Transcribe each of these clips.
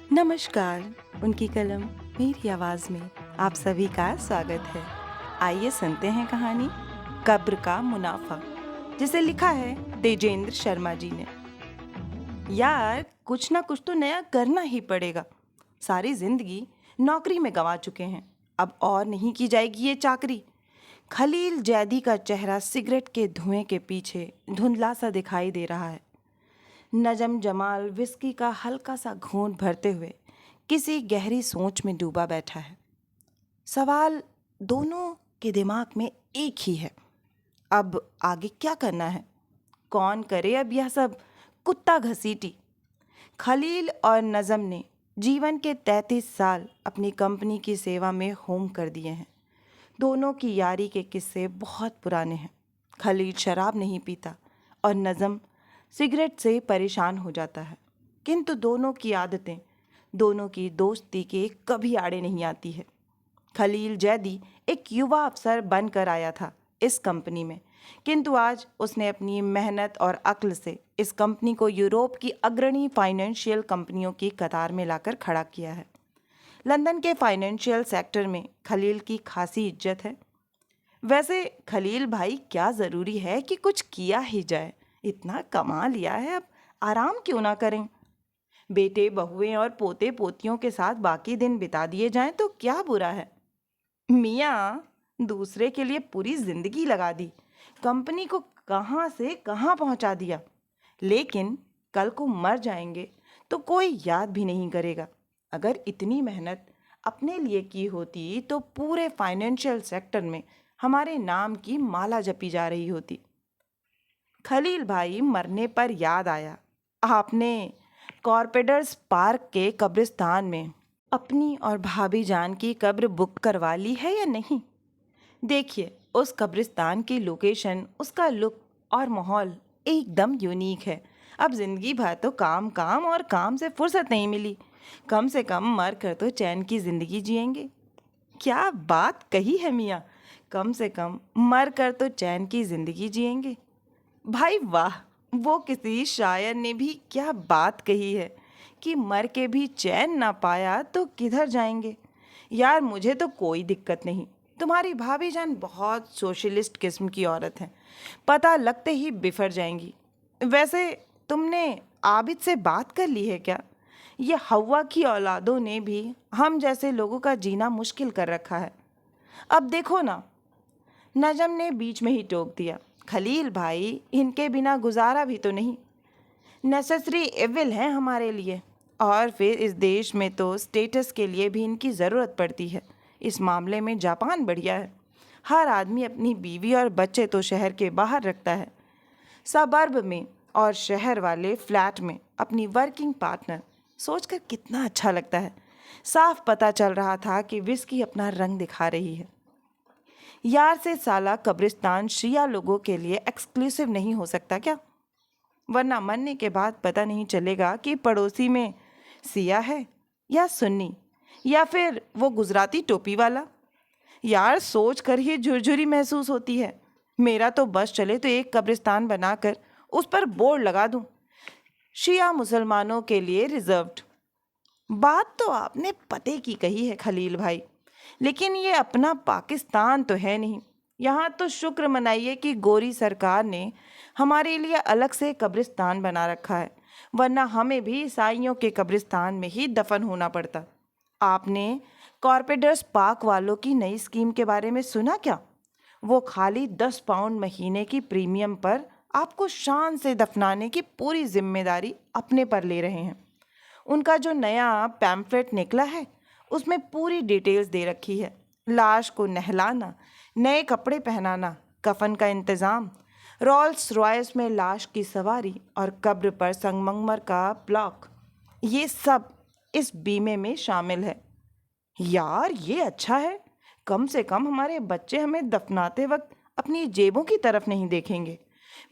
नमस्कार। उनकी कलम मेरी आवाज़ में आप सभी का स्वागत है। आइए सुनते हैं कहानी कब्र का मुनाफा, जिसे लिखा है तेजेंद्र शर्मा जी ने। यार, कुछ ना कुछ तो नया करना ही पड़ेगा। सारी जिंदगी नौकरी में गंवा चुके हैं, अब और नहीं की जाएगी ये चाकरी। खलील जैदी का चेहरा सिगरेट के धुएं के पीछे धुंधला सा दिखाई दे रहा है। नजम जमाल विस्की का हल्का सा घूंट भरते हुए किसी गहरी सोच में डूबा बैठा है। सवाल दोनों के दिमाग में एक ही है, अब आगे क्या करना है? कौन करे अब यह सब कुत्ता घसीटी? खलील और नजम ने जीवन के 33 साल अपनी कंपनी की सेवा में होम कर दिए हैं। दोनों की यारी के किस्से बहुत पुराने हैं। खलील शराब नहीं पीता और नजम सिगरेट से परेशान हो जाता है, किंतु दोनों की आदतें दोनों की दोस्ती के कभी आड़े नहीं आती है। खलील जैदी एक युवा अफसर बनकर आया था इस कंपनी में, किंतु आज उसने अपनी मेहनत और अक्ल से इस कंपनी को यूरोप की अग्रणी फाइनेंशियल कंपनियों की कतार में लाकर खड़ा किया है। लंदन के फाइनेंशियल सेक्टर में खलील की खासी इज्जत है। वैसे खलील भाई, क्या ज़रूरी है कि कुछ किया ही जाए? इतना कमा लिया है, अब आराम क्यों ना करें? बेटे बहुएं और पोते पोतियों के साथ बाकी दिन बिता दिए जाएं तो क्या बुरा है? मियाँ, दूसरे के लिए पूरी जिंदगी लगा दी, कंपनी को कहाँ से कहाँ पहुँचा दिया, लेकिन कल को मर जाएंगे तो कोई याद भी नहीं करेगा। अगर इतनी मेहनत अपने लिए की होती तो पूरे फाइनेंशियल सेक्टर में हमारे नाम की माला जपी जा रही होती। खलील भाई, मरने पर याद आया, आपने कॉर्पेडर्स पार्क के कब्रिस्तान में अपनी और भाभी जान की कब्र बुक करवा ली है या नहीं? देखिए, उस कब्रिस्तान की लोकेशन, उसका लुक और माहौल एकदम यूनिक है। अब जिंदगी भर तो काम काम और काम से फुर्सत नहीं मिली, कम से कम मर कर तो चैन की जिंदगी जिएंगे। क्या बात कही है मियाँ, कम से कम मर कर तो चैन की जिंदगी जिएंगे। भाई वाह, वो किसी शायर ने भी क्या बात कही है कि मर के भी चैन ना पाया तो किधर जाएंगे। यार, मुझे तो कोई दिक्कत नहीं, तुम्हारी भाभी जान बहुत सोशलिस्ट किस्म की औरत है, पता लगते ही बिफर जाएंगी। वैसे तुमने आबिद से बात कर ली है क्या? ये हवा की औलादों ने भी हम जैसे लोगों का जीना मुश्किल कर रखा है। अब देखो ना, नजम ने बीच में ही टोक दिया, खलील भाई, इनके बिना गुजारा भी तो नहीं। नेसेसरी एविल हैं हमारे लिए, और फिर इस देश में तो स्टेटस के लिए भी इनकी ज़रूरत पड़ती है। इस मामले में जापान बढ़िया है। हर आदमी अपनी बीवी और बच्चे तो शहर के बाहर रखता है, सबर्ब में, और शहर वाले फ्लैट में अपनी वर्किंग पार्टनर। सोचकर कितना अच्छा लगता है। साफ पता चल रहा था कि विस्की अपना रंग दिखा रही है। यार से साला कब्रिस्तान शिया लोगों के लिए एक्सक्लूसिव नहीं हो सकता क्या? वरना मरने के बाद पता नहीं चलेगा कि पड़ोसी में सिया है या सुन्नी, या फिर वो गुजराती टोपी वाला। यार, सोच कर ही झुरझुरी महसूस होती है। मेरा तो बस चले तो एक कब्रिस्तान बनाकर उस पर बोर्ड लगा दूं, शिया मुसलमानों के लिए रिजर्व्ड। बात तो आपने पते की कही है खलील भाई, लेकिन ये अपना पाकिस्तान तो है नहीं। यहाँ तो शुक्र मनाइए कि गोरी सरकार ने हमारे लिए अलग से कब्रिस्तान बना रखा है, वरना हमें भी ईसाइयों के कब्रिस्तान में ही दफन होना पड़ता। आपने कॉर्पेडर्स पार्क वालों की नई स्कीम के बारे में सुना क्या? वो खाली 10 पाउंड महीने की प्रीमियम पर आपको शान से दफनाने की पूरी जिम्मेदारी अपने पर ले रहे हैं। उनका जो नया पैम्फलेट निकला है, उसमें पूरी डिटेल्स दे रखी है। लाश को नहलाना, नए कपड़े पहनाना, कफन का इंतज़ाम, रोल्स रॉयस में लाश की सवारी और कब्र पर संगमरमर का ब्लॉक, ये सब इस बीमे में शामिल है। यार, ये अच्छा है। कम से कम हमारे बच्चे हमें दफनाते वक्त अपनी जेबों की तरफ नहीं देखेंगे।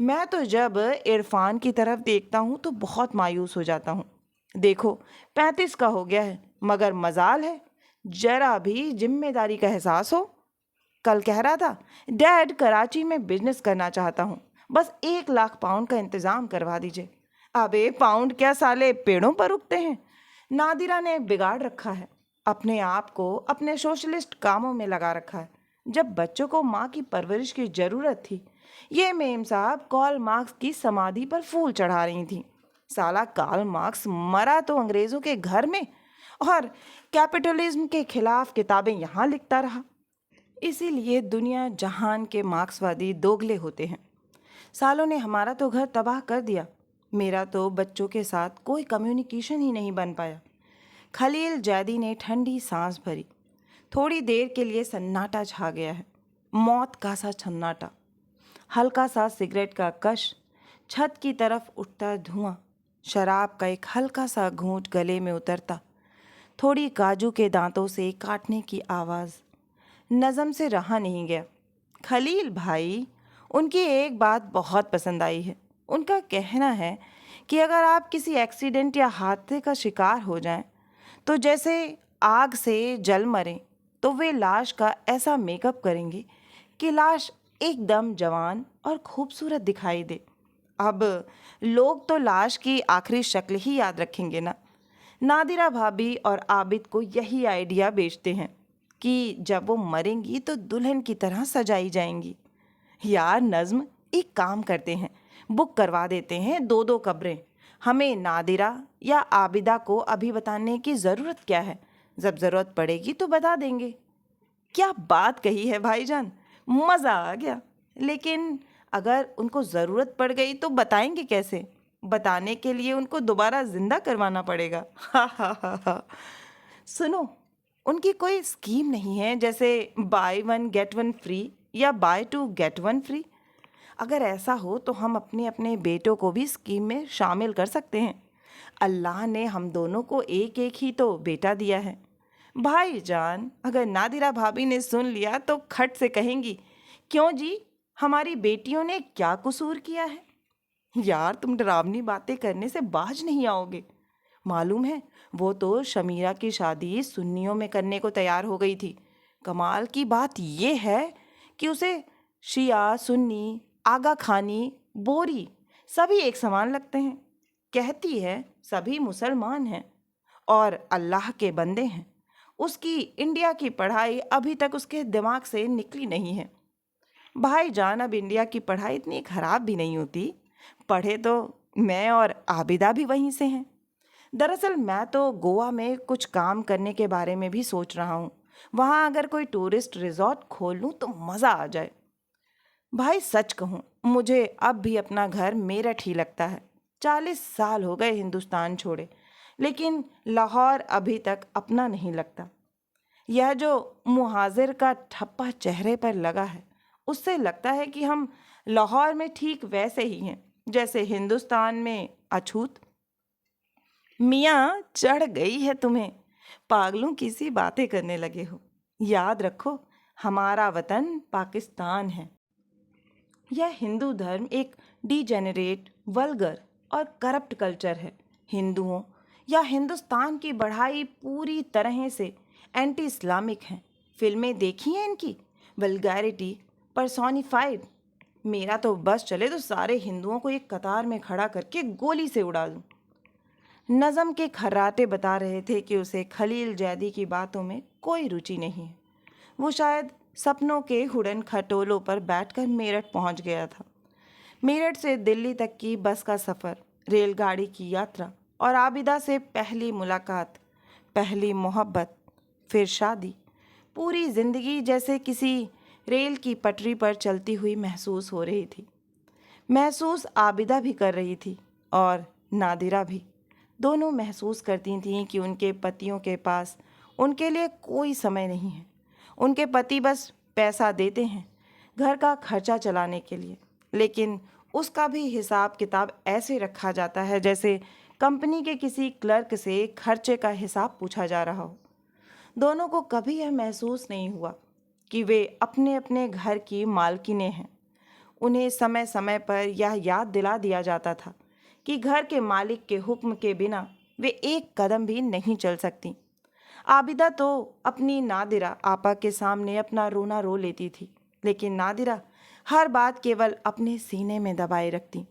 मैं तो जब इरफान की तरफ देखता हूँ तो बहुत मायूस हो जाता हूँ। देखो, 35 का हो गया है, मगर मजाल है जरा भी जिम्मेदारी का एहसास हो। कल कह रहा था, डैड, कराची में बिजनेस करना चाहता हूँ, बस 1 लाख पाउंड का इंतजाम करवा दीजिए। अबे पाउंड क्या साले पेड़ों पर उगते हैं? नादिरा ने बिगाड़ रखा है, अपने आप को अपने सोशलिस्ट कामों में लगा रखा है। जब बच्चों को माँ की परवरिश की जरूरत थी, ये मेम साहब कार्ल मार्क्स की समाधि पर फूल चढ़ा रही थी। साला कार्ल मार्क्स मरा तो अंग्रेजों के घर में, और कैपिटलिज्म के खिलाफ किताबें यहाँ लिखता रहा। इसीलिए दुनिया जहान के मार्क्सवादी दोगले होते हैं। सालों ने हमारा तो घर तबाह कर दिया। मेरा तो बच्चों के साथ कोई कम्युनिकेशन ही नहीं बन पाया। खलील जैदी ने ठंडी सांस भरी। थोड़ी देर के लिए सन्नाटा छा गया है, मौत का सा सन्नाटा। हल्का सा सिगरेट का कश, छत की तरफ उठता धुआं, शराब का एक हल्का सा घूंट गले में उतरता, थोड़ी काजू के दांतों से काटने की आवाज़। नज़म से रहा नहीं गया। खलील भाई, उनकी एक बात बहुत पसंद आई है। उनका कहना है कि अगर आप किसी एक्सीडेंट या हादसे का शिकार हो जाएं, तो जैसे आग से जल मरें, तो वे लाश का ऐसा मेकअप करेंगे कि लाश एकदम जवान और खूबसूरत दिखाई दे। अब लोग तो लाश की आखिरी शक्ल ही याद रखेंगे ना। नादिरा भाभी और आबिद को यही आइडिया बेचते हैं कि जब वो मरेंगी तो दुल्हन की तरह सजाई जाएंगी। यार नज्म, एक काम करते हैं, बुक करवा देते हैं 2-2 कब्रें। हमें नादिरा या आबिदा को अभी बताने की ज़रूरत क्या है? जब ज़रूरत पड़ेगी तो बता देंगे। क्या बात कही है भाईजान, मज़ा आ गया। लेकिन अगर उनको ज़रूरत पड़ गई तो बताएंगे कैसे? बताने के लिए उनको दोबारा जिंदा करवाना पड़ेगा। हा हा हा हा। सुनो, उनकी कोई स्कीम नहीं है, जैसे buy one get one free या buy two get one free? अगर ऐसा हो तो हम अपने अपने बेटों को भी स्कीम में शामिल कर सकते हैं। अल्लाह ने हम दोनों को एक एक ही तो बेटा दिया है। भाईजान, अगर नादिरा भाभी ने सुन लिया तो खट से कहेंगी, क्यों जी, हमारी बेटियों ने क्या कसूर किया है? यार, तुम डरावनी बातें करने से बाज नहीं आओगे। मालूम है, वो तो शमीरा की शादी सुन्नियों में करने को तैयार हो गई थी। कमाल की बात ये है कि उसे शिया, सुन्नी, आगा खानी, बोरी सभी एक समान लगते हैं। कहती है सभी मुसलमान हैं और अल्लाह के बंदे हैं। उसकी इंडिया की पढ़ाई अभी तक उसके दिमाग से निकली नहीं है। भाईजान, अब इंडिया की पढ़ाई इतनी खराब भी नहीं होती। पढ़े तो मैं और आबिदा भी वहीं से हैं। दरअसल मैं तो गोवा में कुछ काम करने के बारे में भी सोच रहा हूँ। वहाँ अगर कोई टूरिस्ट रिजॉर्ट खोल लूँ तो मज़ा आ जाए। भाई सच कहूँ, मुझे अब भी अपना घर मेरठ ही लगता है। 40 साल हो गए हिंदुस्तान छोड़े, लेकिन लाहौर अभी तक अपना नहीं लगता। यह जो मुहाजिर का ठप्पा चेहरे पर लगा है, उससे लगता है कि हम लाहौर में ठीक वैसे ही हैं जैसे हिंदुस्तान में अछूत। मियाँ, चढ़ गई है तुम्हें, पागलों की सी बातें करने लगे हो। याद रखो, हमारा वतन पाकिस्तान है। यह हिंदू धर्म एक डिजेनरेट, वल्गर और करप्ट कल्चर है। हिंदुओं या हिंदुस्तान की बढ़ाई पूरी तरह से एंटी इस्लामिक हैं। फिल्में देखी हैं इनकी, वल्गैरिटी पर्सोनिफाइड। मेरा तो बस चले तो सारे हिंदुओं को एक कतार में खड़ा करके गोली से उड़ा दूं। नज़म के खर्राटे बता रहे थे कि उसे खलील जैदी की बातों में कोई रुचि नहीं है। वो शायद सपनों के हुडन खटोलों पर बैठकर मेरठ पहुंच गया था। मेरठ से दिल्ली तक की बस का सफ़र, रेलगाड़ी की यात्रा और आबिदा से पहली मुलाकात, पहली मोहब्बत, फिर शादी, पूरी ज़िंदगी जैसे किसी रेल की पटरी पर चलती हुई महसूस हो रही थी। महसूस आबिदा भी कर रही थी और नादिरा भी। दोनों महसूस करती थीं कि उनके पतियों के पास उनके लिए कोई समय नहीं है। उनके पति बस पैसा देते हैं घर का खर्चा चलाने के लिए, लेकिन उसका भी हिसाब किताब ऐसे रखा जाता है जैसे कंपनी के किसी क्लर्क से खर्चे का हिसाब पूछा जा रहा हो। दोनों को कभी यह महसूस नहीं हुआ कि वे अपने अपने घर की मालकिनें हैं। उन्हें समय समय पर यह याद दिला दिया जाता था कि घर के मालिक के हुक्म के बिना वे एक कदम भी नहीं चल सकती। आबिदा तो अपनी नादिरा आपा के सामने अपना रोना रो लेती थी, लेकिन नादिरा हर बात केवल अपने सीने में दबाए रखती।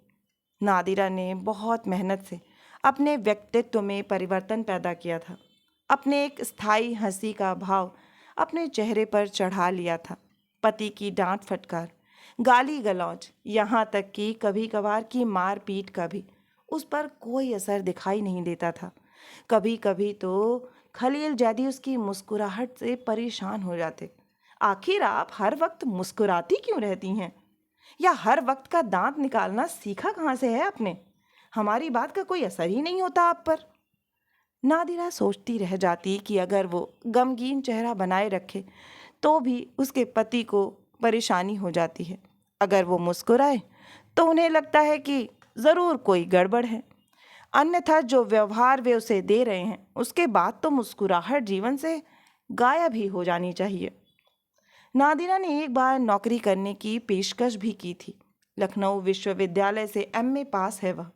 नादिरा ने बहुत मेहनत से अपने व्यक्तित्व में परिवर्तन पैदा किया था, अपने एक स्थायी हंसी का भाव अपने चेहरे पर चढ़ा लिया था। पति की डांट फटकार, गाली गलौज, यहाँ तक कि कभी कभार की मार पीट का भी उस पर कोई असर दिखाई नहीं देता था। कभी कभी तो खलील जैदी उसकी मुस्कुराहट से परेशान हो जाते। आखिर आप हर वक्त मुस्कुराती क्यों रहती हैं? या हर वक्त का दांत निकालना सीखा कहाँ से है आपने? हमारी बात का कोई असर ही नहीं होता आप पर। नादिरा सोचती रह जाती कि अगर वो गमगीन चेहरा बनाए रखे तो भी उसके पति को परेशानी हो जाती है। अगर वो मुस्कुराए तो उन्हें लगता है कि ज़रूर कोई गड़बड़ है। अन्यथा जो व्यवहार वे उसे दे रहे हैं उसके बाद तो मुस्कुराहट जीवन से गायब ही हो जानी चाहिए। नादिरा ने एक बार नौकरी करने की पेशकश भी की थी। लखनऊ विश्वविद्यालय से एमए पास है वह।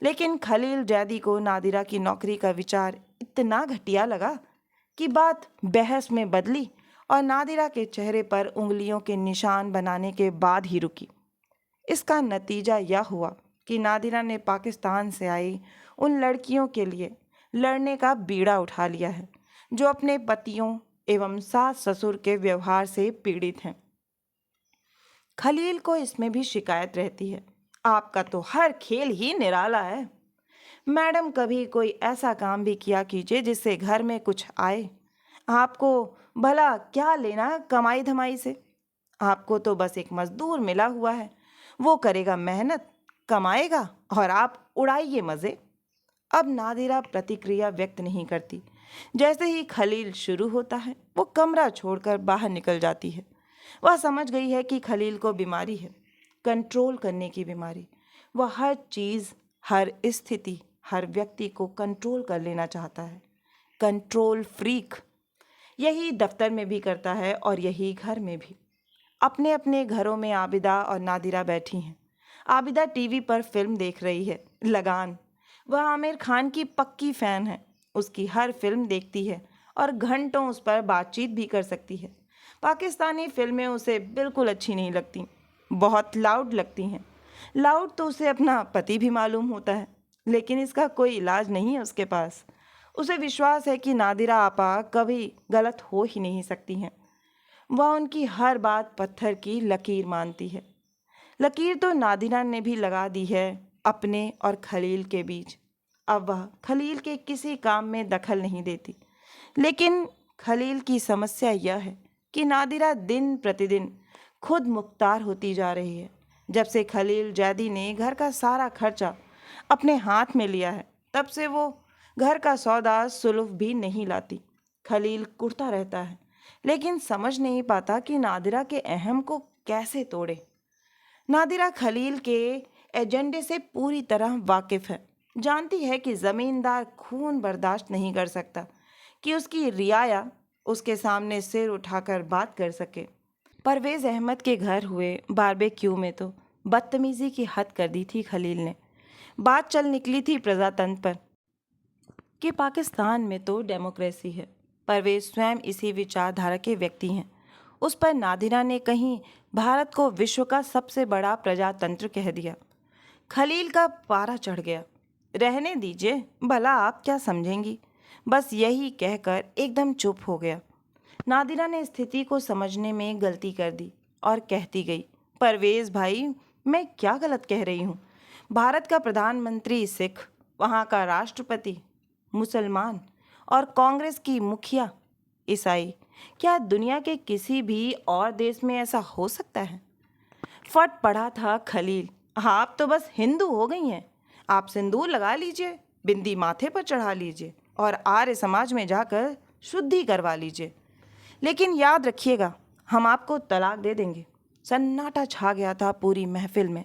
लेकिन खलील जैदी को नादिरा की नौकरी का विचार इतना घटिया लगा कि बात बहस में बदली और नादिरा के चेहरे पर उंगलियों के निशान बनाने के बाद ही रुकी। इसका नतीजा यह हुआ कि नादिरा ने पाकिस्तान से आई उन लड़कियों के लिए लड़ने का बीड़ा उठा लिया है जो अपने पतियों एवं सास ससुर के व्यवहार से पीड़ित हैं। खलील को इसमें भी शिकायत रहती है, आपका तो हर खेल ही निराला है। मैडम, कभी कोई ऐसा काम भी किया कीजिए जिससे घर में कुछ आए। आपको भला क्या लेना कमाई धमाई से? आपको तो बस एक मजदूर मिला हुआ है, वो करेगा मेहनत, कमाएगा और आप उड़ाइए मज़े। अब नादिरा प्रतिक्रिया व्यक्त नहीं करती। जैसे ही खलील शुरू होता है वो कमरा छोड़कर बाहर निकल जाती है। वह समझ गई है कि खलील को बीमारी है, कंट्रोल करने की बीमारी। वह हर चीज़, हर स्थिति, हर व्यक्ति को कंट्रोल कर लेना चाहता है। Control freak. यही दफ्तर में भी करता है और यही घर में भी। अपने अपने घरों में आबिदा और नादिरा बैठी हैं। आबिदा टीवी पर फिल्म देख रही है, लगान। वह आमिर खान की पक्की फ़ैन है। उसकी हर फिल्म देखती है और घंटों उस पर बातचीत भी कर सकती है। पाकिस्तानी फिल्में उसे बिल्कुल अच्छी नहीं लगती, बहुत लाउड लगती हैं। लाउड तो उसे अपना पति भी मालूम होता है, लेकिन इसका कोई इलाज नहीं है उसके पास। उसे विश्वास है कि नादिरा आपा कभी गलत हो ही नहीं सकती हैं। वह उनकी हर बात पत्थर की लकीर मानती है। लकीर तो नादिरा ने भी लगा दी है अपने और खलील के बीच। अब वह खलील के किसी काम में दखल नहीं देती। लेकिन खलील की समस्या यह है कि नादिरा दिन प्रतिदिन खुद मुख्तार होती जा रही है। जब से खलील जैदी ने घर का सारा खर्चा अपने हाथ में लिया है, तब से वो घर का सौदा सुलभ भी नहीं लाती। खलील कुढ़ता रहता है, लेकिन समझ नहीं पाता कि नादिरा के अहम को कैसे तोड़े। नादिरा खलील के एजेंडे से पूरी तरह वाकिफ है। जानती है कि ज़मींदार खून बर्दाश्त नहीं कर सकता कि उसकी रियाया उसके सामने सिर उठाकर बात कर सके। परवेज़ अहमद के घर हुए बारबेक्यू में तो बदतमीज़ी की हद कर दी थी खलील ने। बात चल निकली थी प्रजातंत्र पर कि पाकिस्तान में तो डेमोक्रेसी है। परवेज़ स्वयं इसी विचारधारा के व्यक्ति हैं। उस पर नादिरा ने कहीं भारत को विश्व का सबसे बड़ा प्रजातंत्र कह दिया। खलील का पारा चढ़ गया। रहने दीजिए, भला आप क्या समझेंगी, बस यही कहकर एकदम चुप हो गया। नादिरा ने स्थिति को समझने में गलती कर दी और कहती गई, परवेज़ भाई, मैं क्या गलत कह रही हूँ? भारत का प्रधानमंत्री सिख, वहाँ का राष्ट्रपति मुसलमान और कांग्रेस की मुखिया ईसाई। क्या दुनिया के किसी भी और देश में ऐसा हो सकता है? फट पड़ा था खलील, आप तो बस हिंदू हो गई हैं। आप सिंदूर लगा लीजिए, बिंदी माथे पर चढ़ा लीजिए और आर्य समाज में जाकर शुद्धि करवा लीजिए, लेकिन याद रखिएगा, हम आपको तलाक दे देंगे। सन्नाटा छा गया था पूरी महफिल में।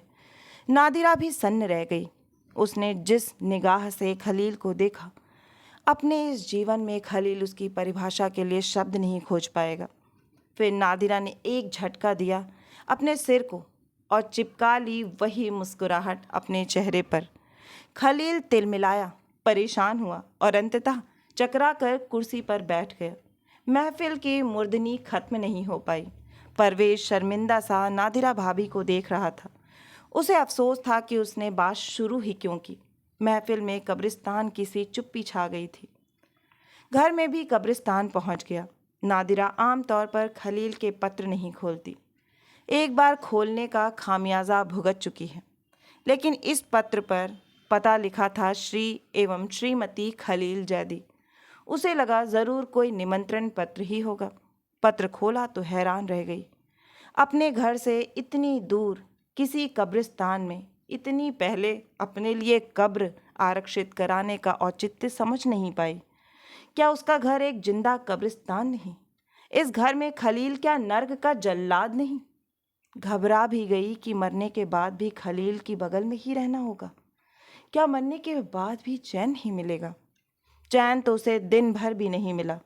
नादिरा भी सन्न रह गई। उसने जिस निगाह से खलील को देखा, अपने इस जीवन में खलील उसकी परिभाषा के लिए शब्द नहीं खोज पाएगा। फिर नादिरा ने एक झटका दिया अपने सिर को और चिपका ली वही मुस्कुराहट अपने चेहरे पर। खलील तिलमिलाया, परेशान हुआ और अंततः चकरा कर कुर्सी पर बैठ गया। महफिल की मुर्दनी खत्म नहीं हो पाई। परवेज़ शर्मिंदा सा नादिरा भाभी को देख रहा था। उसे अफसोस था कि उसने बात शुरू ही क्यों की। महफिल में कब्रिस्तान की सी चुप्पी छा गई थी। घर में भी कब्रिस्तान पहुंच गया। नादिरा आमतौर पर खलील के पत्र नहीं खोलती। एक बार खोलने का खामियाजा भुगत चुकी है, लेकिन इस पत्र पर पता लिखा था श्री एवं श्रीमती खलील जैदी। उसे लगा जरूर कोई निमंत्रण पत्र ही होगा। पत्र खोला तो हैरान रह गई। अपने घर से इतनी दूर किसी कब्रिस्तान में इतनी पहले अपने लिए कब्र आरक्षित कराने का औचित्य समझ नहीं पाई। क्या उसका घर एक जिंदा कब्रिस्तान नहीं? इस घर में खलील क्या नर्क का जल्लाद नहीं? घबरा भी गई कि मरने के बाद भी खलील की बगल में ही रहना होगा। क्या मरने के बाद भी चैन नहीं मिलेगा? चैन तो उसे दिन भर भी नहीं मिला।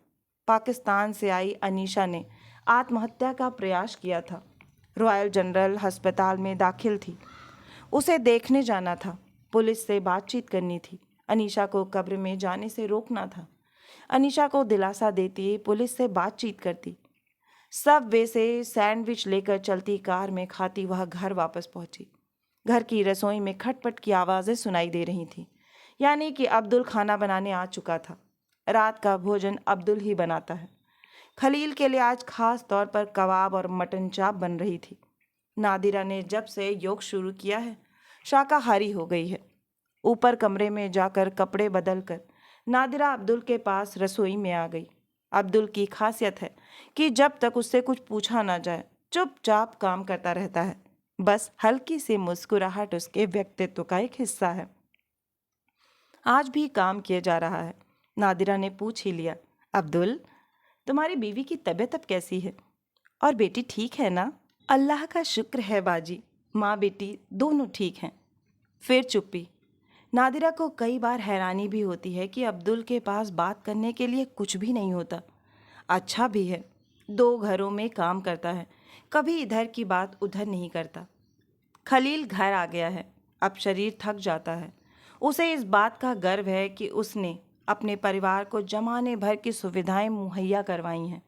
पाकिस्तान से आई अनीशा ने आत्महत्या का प्रयास किया था। रॉयल जनरल अस्पताल में दाखिल थी। उसे देखने जाना था, पुलिस से बातचीत करनी थी, अनीशा को कब्र में जाने से रोकना था। अनीशा को दिलासा देती पुलिस से बातचीत करती। सब वे से सैंडविच लेकर चलती कार में खाती वह घर वापस पहुंची। घर की रसोई में खटपट की आवाज़ें सुनाई दे रही थीं, यानी कि अब्दुल खाना बनाने आ चुका था। रात का भोजन अब्दुल ही बनाता है। खलील के लिए आज खास तौर पर कबाब और मटन चाप बन रही थी। नादिरा ने जब से योग शुरू किया है शाकाहारी हो गई है। ऊपर कमरे में जाकर कपड़े बदलकर नादिरा अब्दुल के पास रसोई में आ गई। अब्दुल की खासियत है कि जब तक उससे कुछ पूछा ना जाए चुपचाप काम करता रहता है। बस हल्की सी मुस्कुराहट उसके व्यक्तित्व का एक हिस्सा है। आज भी काम किया जा रहा है। नादिरा ने पूछ ही लिया, अब्दुल, तुम्हारी बीवी की तबीयत अब कैसी है? और बेटी ठीक है ना? अल्लाह का शुक्र है बाजी, माँ बेटी दोनों ठीक हैं। फिर चुप्पी। नादिरा को कई बार हैरानी भी होती है कि अब्दुल के पास बात करने के लिए कुछ भी नहीं होता। अच्छा भी है, 2 घरों में काम करता है, कभी इधर की बात उधर नहीं करता। खलील घर आ गया है, अब शरीर थक जाता है। उसे इस बात का गर्व है कि उसने अपने परिवार को जमाने भर की सुविधाएं मुहैया करवाई हैं।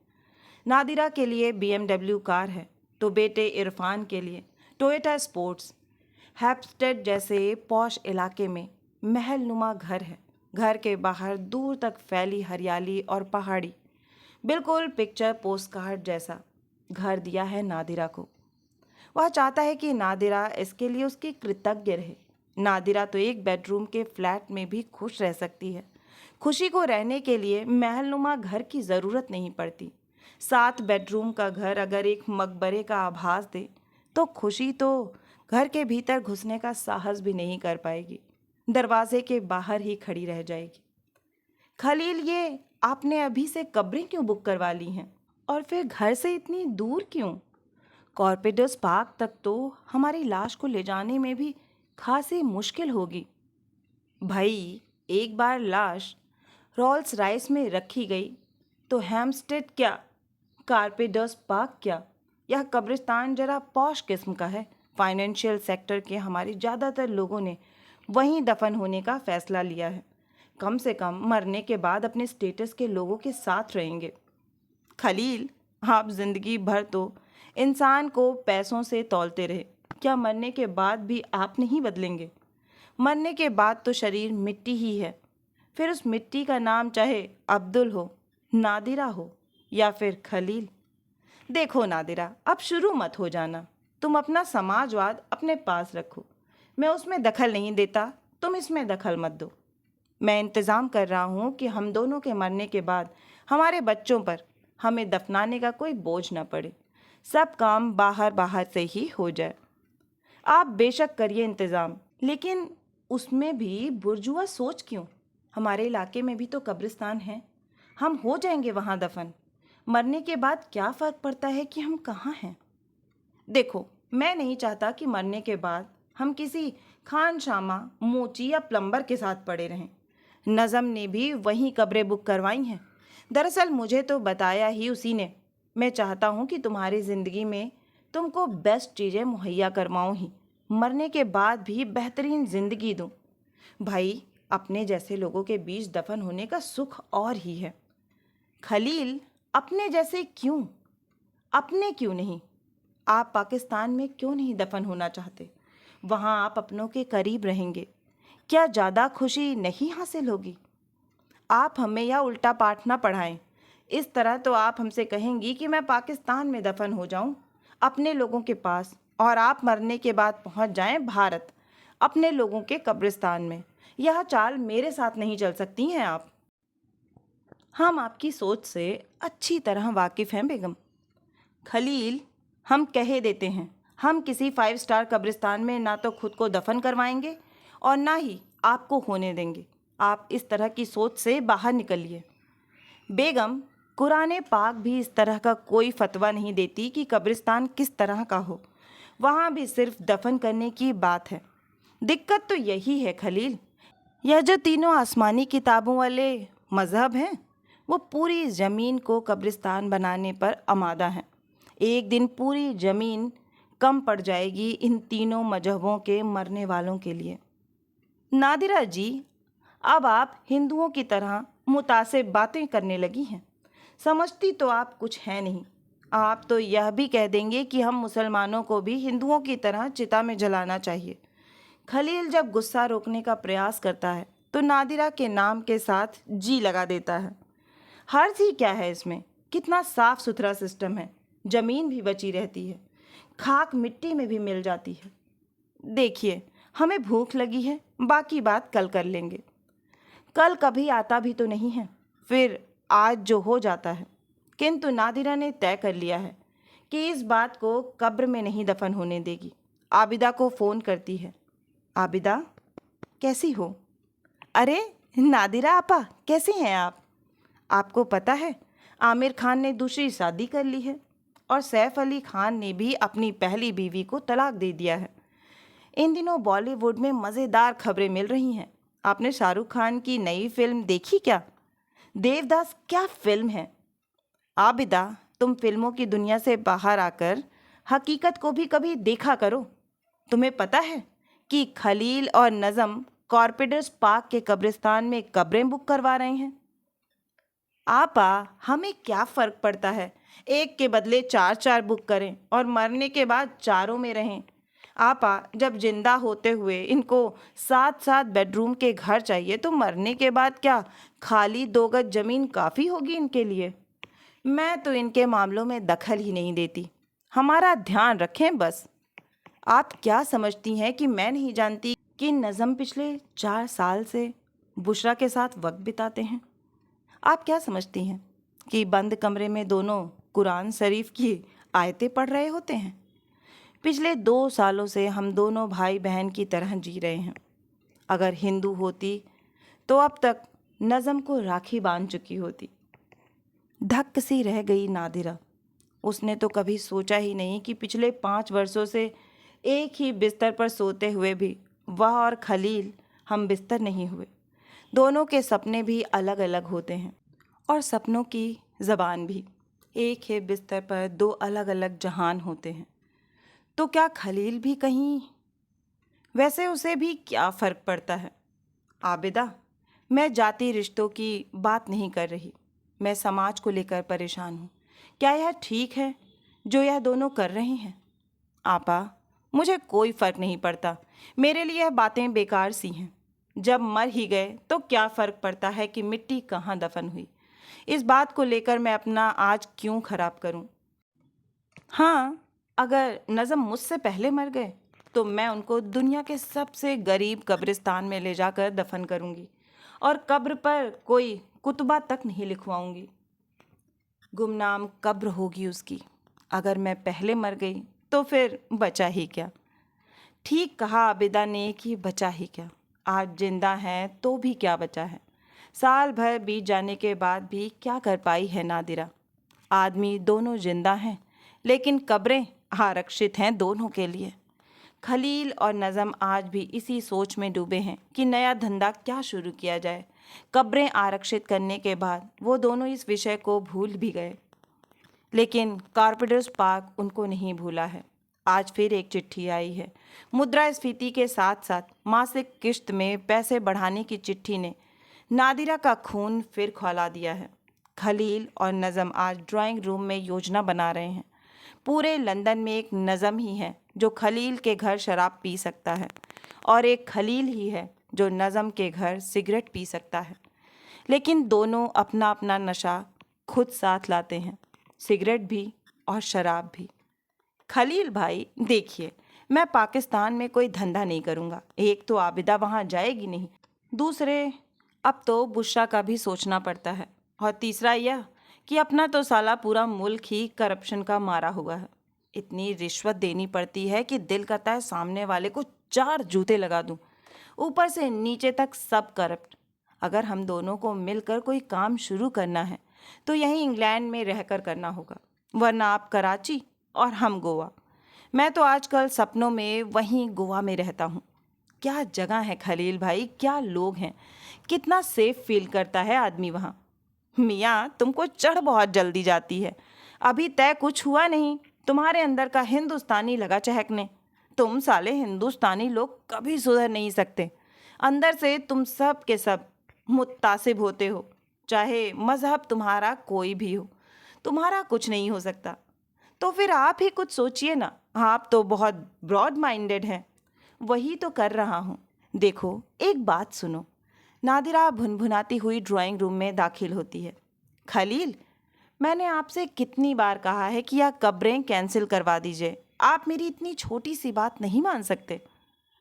नादिरा के लिए BMW कार है तो बेटे इरफान के लिए टोयोटा स्पोर्ट्स। हैम्पस्टेड जैसे पॉश इलाके में महल नुमा घर है। घर के बाहर दूर तक फैली हरियाली और पहाड़ी, बिल्कुल पिक्चर पोस्टकार्ड जैसा घर दिया है नादिरा को। वह चाहता है कि नादिरा इसके लिए उसकी कृतज्ञ रहे। नादिरा तो एक बेडरूम के फ्लैट में भी खुश रह सकती है। खुशी को रहने के लिए महलनुमा घर की ज़रूरत नहीं पड़ती। 7 बेडरूम का घर अगर एक मकबरे का आभास दे तो खुशी तो घर के भीतर घुसने का साहस भी नहीं कर पाएगी, दरवाजे के बाहर ही खड़ी रह जाएगी। खलील, ये आपने अभी से कब्रें क्यों बुक करवा ली हैं? और फिर घर से इतनी दूर क्यों? कॉर्पेडस पार्क तक तो हमारी लाश को ले जाने में भी खासी मुश्किल होगी। भाई, एक बार लाश रोल्स राइस में रखी गई तो हैम्पस्टेड क्या, कार्पेडस पार्क क्या, यह कब्रिस्तान जरा पॉश किस्म का है। फाइनेंशियल सेक्टर के हमारे ज़्यादातर लोगों ने वहीं दफन होने का फैसला लिया है। कम से कम मरने के बाद अपने स्टेटस के लोगों के साथ रहेंगे। खलील, आप जिंदगी भर तो इंसान को पैसों से तौलते रहे, क्या मरने के बाद भी आप नहीं बदलेंगे? मरने के बाद तो शरीर मिट्टी ही है। फिर उस मिट्टी का नाम चाहे अब्दुल हो, नादिरा हो या फिर खलील। देखो नादिरा, अब शुरू मत हो जाना। तुम अपना समाजवाद अपने पास रखो। मैं उसमें दखल नहीं देता, तुम इसमें दखल मत दो। मैं इंतज़ाम कर रहा हूँ कि हम दोनों के मरने के बाद हमारे बच्चों पर हमें दफनाने का कोई बोझ न पड़े। सब काम बाहर बाहर से ही हो जाए। आप बेशक करिए इंतज़ाम, लेकिन उसमें भी बुर्जुआ सोच क्यों? हमारे इलाके में भी तो कब्रिस्तान है, हम हो जाएंगे वहाँ दफन। मरने के बाद क्या फ़र्क पड़ता है कि हम कहाँ हैं? देखो, मैं नहीं चाहता कि मरने के बाद हम किसी खान शामा, मोची या प्लम्बर के साथ पड़े रहें। नज़म ने भी वहीं कब्रें बुक करवाई हैं। दरअसल मुझे तो बताया ही उसी ने। मैं चाहता हूँ कि तुम्हारी ज़िंदगी में तुमको बेस्ट चीज़ें मुहैया करवाऊँ ही, मरने के बाद भी बेहतरीन ज़िंदगी दूँ। भाई, अपने जैसे लोगों के बीच दफन होने का सुख और ही है। खलील, अपने जैसे क्यों? अपने क्यों नहीं? आप पाकिस्तान में क्यों नहीं दफन होना चाहते? वहाँ आप अपनों के करीब रहेंगे। क्या ज़्यादा खुशी नहीं हासिल होगी? आप हमें यह उल्टा पाठ ना पढ़ाएं। इस तरह तो आप हमसे कहेंगी कि मैं पाकिस्तान में दफन हो जाऊं, अपने लोगों के पास, और आप मरने के बाद पहुंच जाएं भारत, अपने लोगों के कब्रिस्तान में। यह चाल मेरे साथ नहीं चल सकती हैं आप। हम आपकी सोच से अच्छी तरह वाकिफ़ हैं बेगम। खलील, हम कहे देते हैं, हम किसी 5 स्टार कब्रिस्तान में ना तो खुद को दफन करवाएंगे और ना ही आपको होने देंगे। आप इस तरह की सोच से बाहर निकलिए। बेगम, कुरान पाक भी इस तरह का कोई फतवा नहीं देती कि कब्रिस्तान किस तरह का हो। वहाँ भी सिर्फ दफन करने की बात है। दिक्कत तो यही है खलील, यह जो तीनों आसमानी किताबों वाले मज़हब हैं, वो पूरी ज़मीन को कब्रिस्तान बनाने पर आमादा हैं। एक दिन पूरी ज़मीन कम पड़ जाएगी इन तीनों मजहबों के मरने वालों के लिए। नादिरा जी, अब आप हिंदुओं की तरह मुतासिब बातें करने लगी हैं। समझती तो आप कुछ है नहीं। आप तो यह भी कह देंगे कि हम मुसलमानों को भी हिंदुओं की तरह चिता में जलाना चाहिए। खलील जब गुस्सा रोकने का प्रयास करता है तो नादिरा के नाम के साथ जी लगा देता है। हर्ज ही क्या है इसमें? कितना साफ सुथरा सिस्टम है। जमीन भी बची रहती है, खाक मिट्टी में भी मिल जाती है। देखिए, हमें भूख लगी है, बाकी बात कल कर लेंगे। कल कभी आता भी तो नहीं है, फिर आज जो हो जाता है। किंतु नादिरा ने तय कर लिया है कि इस बात को कब्र में नहीं दफन होने देगी। आबिदा को फ़ोन करती है। आबिदा, कैसी हो? अरे नादिरा आपा, कैसी हैं आप? आपको पता है, आमिर खान ने दूसरी शादी कर ली है और सैफ अली खान ने भी अपनी पहली बीवी को तलाक दे दिया है। इन दिनों बॉलीवुड में मज़ेदार खबरें मिल रही हैं। आपने शाहरुख खान की नई फिल्म देखी क्या? देवदास क्या फिल्म है! आबिदा, तुम फिल्मों की दुनिया से बाहर आकर हकीकत को भी कभी देखा करो। तुम्हें पता है कि खलील और नज़म कॉर्पोरेट्स पार्क के कब्रिस्तान में कब्रें बुक करवा रहे हैं। आपा, हमें क्या फ़र्क पड़ता है? एक के बदले 4-4 बुक करें और मरने के बाद चारों में रहें। आपा, जब जिंदा होते हुए इनको 7-7 बेडरूम के घर चाहिए तो मरने के बाद क्या खाली 2 गज ज़मीन काफ़ी होगी इनके लिए? मैं तो इनके मामलों में दखल ही नहीं देती। हमारा ध्यान रखें बस। आप क्या समझती हैं कि मैं नहीं जानती कि नज़म पिछले 4 साल से बुशरा के साथ वक्त बिताते हैं? आप क्या समझती हैं कि बंद कमरे में दोनों कुरान शरीफ की आयतें पढ़ रहे होते हैं? पिछले 2 सालों से हम दोनों भाई बहन की तरह जी रहे हैं। अगर हिंदू होती तो अब तक नज़म को राखी बांध चुकी होती। धक्क सी रह गई नादिरा। उसने तो कभी सोचा ही नहीं कि पिछले 5 वर्षों से एक ही बिस्तर पर सोते हुए भी वह और खलील हम बिस्तर नहीं हुए। दोनों के सपने भी अलग अलग होते हैं और सपनों की ज़बान भी। एक ही बिस्तर पर 2 अलग अलग जहान होते हैं। तो क्या खलील भी कहीं? वैसे उसे भी क्या फ़र्क पड़ता है? आबिदा, मैं जाति रिश्तों की बात नहीं कर रही। मैं समाज को लेकर परेशान हूँ। क्या यह ठीक है जो यह दोनों कर रहे हैं? आपा, मुझे कोई फ़र्क नहीं पड़ता। मेरे लिए यह बातें बेकार सी हैं। जब मर ही गए तो क्या फ़र्क पड़ता है कि मिट्टी कहाँ दफन हुई? इस बात को लेकर मैं अपना आज क्यों ख़राब करूं? हाँ, अगर नज़म मुझसे पहले मर गए तो मैं उनको दुनिया के सबसे गरीब कब्रिस्तान में ले जाकर दफन करूंगी और कब्र पर कोई कुतबा तक नहीं लिखवाऊंगी। गुमनाम कब्र होगी उसकी। अगर मैं पहले मर गई तो फिर बचा ही क्या? ठीक कहा आबिदा ने कि बचा ही क्या। आज जिंदा हैं तो भी क्या बचा है? साल भर बीत जाने के बाद भी क्या कर पाई है नादिरा? आदमी दोनों जिंदा हैं, लेकिन कब्रें आरक्षित हैं दोनों के लिए। खलील और नज़म आज भी इसी सोच में डूबे हैं कि नया धंधा क्या शुरू किया जाए। कब्रें आरक्षित करने के बाद वो दोनों इस विषय को भूल भी गए, लेकिन कॉर्पोरेट्स पार्क उनको नहीं भूला है। आज फिर एक चिट्ठी आई है। मुद्रास्फीति के साथ साथ मासिक किश्त में पैसे बढ़ाने की चिट्ठी ने नादिरा का खून फिर खौला दिया है। खलील और नज़म आज ड्राइंग रूम में योजना बना रहे हैं। पूरे लंदन में एक नज़म ही है जो खलील के घर शराब पी सकता है और एक खलील ही है जो नज़म के घर सिगरेट पी सकता है, लेकिन दोनों अपना अपना नशा खुद साथ लाते हैं, सिगरेट भी और शराब भी। खलील भाई देखिए, मैं पाकिस्तान में कोई धंधा नहीं करूँगा। एक तो आबिदा वहाँ जाएगी नहीं, दूसरे अब तो बुशरा का भी सोचना पड़ता है, और तीसरा यह कि अपना तो साला पूरा मुल्क ही करप्शन का मारा हुआ है। इतनी रिश्वत देनी पड़ती है कि दिल करता है सामने वाले को 4 जूते लगा दूं। ऊपर से नीचे तक सब करप्ट। अगर हम दोनों को मिलकर कोई काम शुरू करना है तो यहीं इंग्लैंड में रहकर करना होगा, वरना आप कराची और हम गोवा। मैं तो आजकल सपनों में वहीं गोवा में रहता हूँ। क्या जगह है खलील भाई, क्या लोग हैं, कितना सेफ फील करता है आदमी वहाँ। मियाँ तुमको चढ़ बहुत जल्दी जाती है, अभी तय कुछ हुआ नहीं, तुम्हारे अंदर का हिंदुस्तानी लगा चहकने। तुम साले हिंदुस्तानी लोग कभी सुधर नहीं सकते। अंदर से तुम सब के सब मुत्तासिब होते हो, चाहे मजहब तुम्हारा कोई भी हो, तुम्हारा कुछ नहीं हो सकता। तो फिर आप ही कुछ सोचिए ना, आप तो बहुत ब्रॉड माइंडेड हैं। वही तो कर रहा हूँ। देखो एक बात सुनो। नादिरा भुनभुनाती हुई ड्राइंग रूम में दाखिल होती है। खलील, मैंने आपसे कितनी बार कहा है कि यह कब्रें कैंसिल करवा दीजिए, आप मेरी इतनी छोटी सी बात नहीं मान सकते।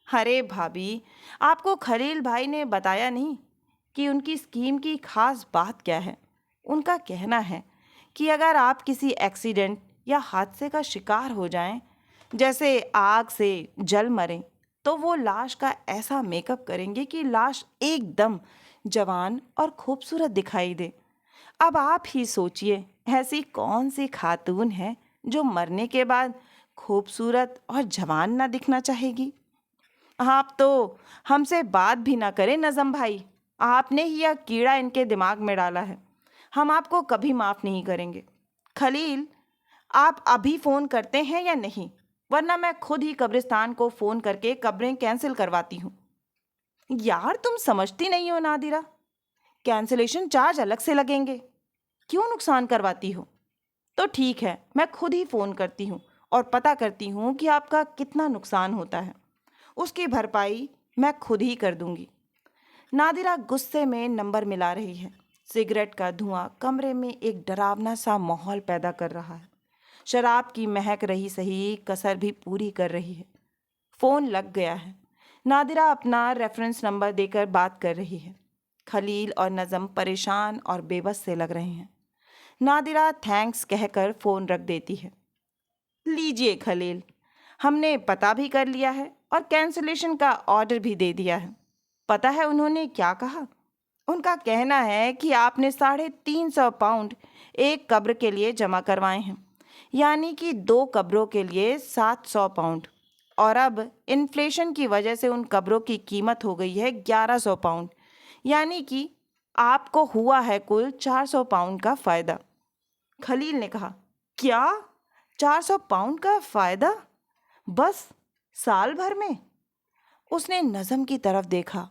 अरे भाभी, आपको खलील भाई ने बताया नहीं कि उनकी स्कीम की खास बात क्या है। उनका कहना है कि अगर आप किसी एक्सीडेंट या हादसे का शिकार हो जाएं, जैसे आग से जल मरें, तो वो लाश का ऐसा मेकअप करेंगे कि लाश एकदम जवान और खूबसूरत दिखाई दे। अब आप ही सोचिए, ऐसी कौन सी खातून है जो मरने के बाद खूबसूरत और जवान ना दिखना चाहेगी। आप तो हमसे बात भी ना करें नज़म भाई, आपने ही यह कीड़ा इनके दिमाग में डाला है। हम आपको कभी माफ़ नहीं करेंगे। खलील, आप अभी फ़ोन करते हैं या नहीं, वरना मैं खुद ही कब्रिस्तान को फ़ोन करके कब्रें कैंसिल करवाती हूँ। यार तुम समझती नहीं हो नादिरा, कैंसिलेशन चार्ज अलग से लगेंगे, क्यों नुकसान करवाती हो। तो ठीक है, मैं खुद ही फ़ोन करती हूँ और पता करती हूँ कि आपका कितना नुकसान होता है, उसकी भरपाई मैं खुद ही कर दूंगी। नादिरा गुस्से में नंबर मिला रही है। सिगरेट का धुआं कमरे में एक डरावना सा माहौल पैदा कर रहा है। शराब की महक रही सही, कसर भी पूरी कर रही है। फ़ोन लग गया है। नादिरा अपना रेफरेंस नंबर देकर बात कर रही है। खलील और नज़म परेशान और बेबस से लग रहे हैं। नादिरा थैंक्स कहकर फ़ोन रख देती है। लीजिए खलील, हमने पता भी कर लिया है और कैंसिलेशन का ऑर्डर भी दे दिया है। पता है उन्होंने क्या कहा? उनका कहना है कि आपने 350 पाउंड एक कब्र के लिए जमा करवाए हैं, यानी कि 2 कब्रों के लिए 700 पाउंड, और अब इन्फ्लेशन की वजह से उन कब्रों की कीमत हो गई है 1100 पाउंड, यानी कि आपको हुआ है कुल 400 पाउंड का फ़ायदा। खलील ने कहा, क्या 400 पाउंड का फ़ायदा बस साल भर में? उसने नज़म की तरफ देखा।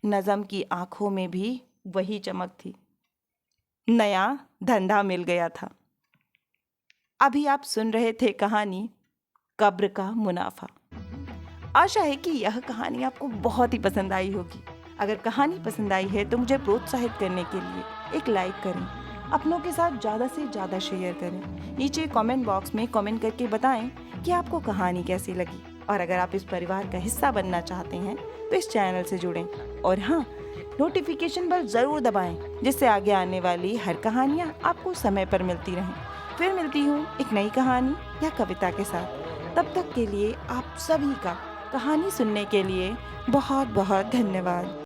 नज़म की आंखों में भी वही चमक थी। नया धंधा मिल गया था। अभी आप सुन रहे थे कहानी कब्र का मुनाफा। आशा है कि यह कहानी आपको बहुत ही पसंद आई होगी। अगर कहानी पसंद आई है तो मुझे प्रोत्साहित करने के लिए एक लाइक करें, अपनों के साथ ज़्यादा से ज़्यादा शेयर करें। नीचे कमेंट बॉक्स में कमेंट करके बताएं कि आपको कहानी कैसी लगी। और अगर आप इस परिवार का हिस्सा बनना चाहते हैं तो इस चैनल से जुड़ें, और हाँ, नोटिफिकेशन बेल ज़रूर दबाएं, जिससे आगे आने वाली हर कहानियाँ आपको समय पर मिलती रहें। फिर मिलती हूँ एक नई कहानी या कविता के साथ। तब तक के लिए आप सभी का कहानी सुनने के लिए बहुत बहुत धन्यवाद।